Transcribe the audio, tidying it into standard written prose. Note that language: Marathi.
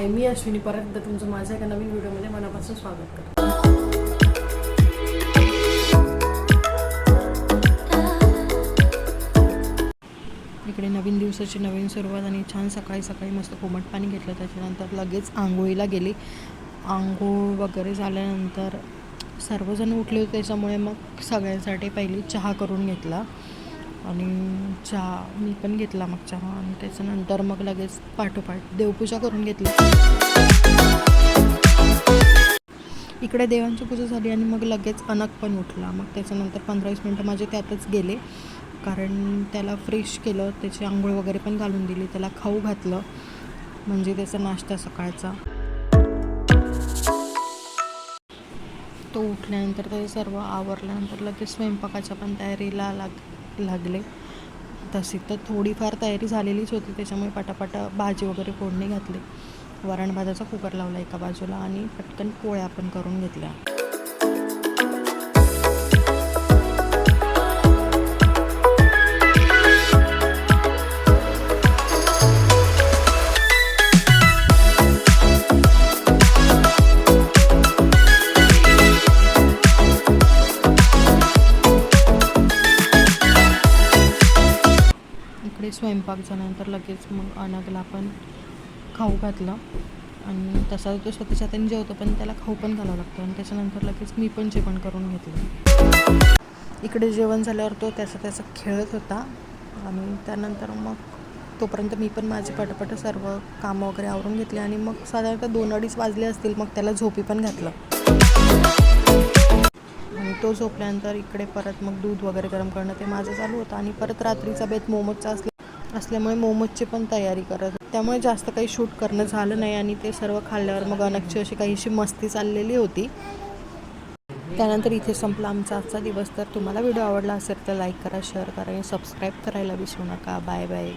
हाय, मी अश्विनी परत एकदा तुमचं माझ्या एका नवीन व्हिडिओमध्ये मनापासून स्वागत करते. इकडे नवीन दिवसाची नवीन सुरुवात आणि छान सकाळी सकाळी मस्त कोमट पाणी घेतलं. त्याच्यानंतर लगेच आंघोळीला गेली. आंघोळ वगैरे झाल्यानंतर सर्वजण उठले होते, त्याच्यामुळे मग सगळ्यांसाठी पहिली चहा करून घेतला आणि चहा मी पण घेतला मग चहा. आणि त्याच्यानंतर मग लगेच पाठोपाठ देवपूजा करून घेतली. इकडे देवांची पूजा झाली आणि मग लगेच अनक पण उठला. मग त्याच्यानंतर 15-20 मिनटं माझे त्यातच गेले, कारण त्याला फ्रेश केलं, त्याची आंघोळ वगैरे पण घालून दिली, त्याला खाऊ घातलं, म्हणजे त्याचा नाश्ता सकाळचा. तो उठल्यानंतर ते सर्व आवरल्यानंतर लगेच स्वयंपाकाच्या पण तयारीला लागले. तशी तर थोडीफार तयारी झालेलीच होती, त्याच्यामुळे पटापटा भाजी वगैरे फोडणी घातली. वरण भाताचा कुकर लावला एका बाजूला आणि पटकन पोळ्या पण करून घेतल्या. इकडे स्वयंपाक झाल्यानंतर लगेच मग अनगला पण खाऊ घातलं आणि तसा तो स्वतःच्या हाताने जेवतो, पण त्याला खाऊ पण घालावं लागतं. आणि त्याच्यानंतर लगेच मी पण जेवण करून घेतलं. इकडे जेवण झाल्यावर तो त्याचा खेळत होता आणि त्यानंतर मग तोपर्यंत मी पण माझी पटापट सर्व कामं वगैरे आवरून घेतली आणि मग साधारणतः 2-2:30 वाजले असतील. मग त्याला झोपी पण घातलं आणि तो झोपल्यानंतर इकडे परत मग दूध वगैरे गरम करणं ते माझं चालू होतं. आणि परत रात्रीचा बेत मोमोजचा असल्यामुळे मोमोजची पण तयारी करत, त्यामुळे जास्त काही शूट करणं झालं नाही. आणि ते सर्व खाल्ल्यावर मग अनकची अशी काहीशी मस्ती चाललेली होती. त्यानंतर इथे संपला आमचा आजचा दिवस. तर तुम्हाला व्हिडिओ आवडला असेल तर लाईक करा, शेअर करा आणि सबस्क्राईब करायला विसरू नका. Bye bye.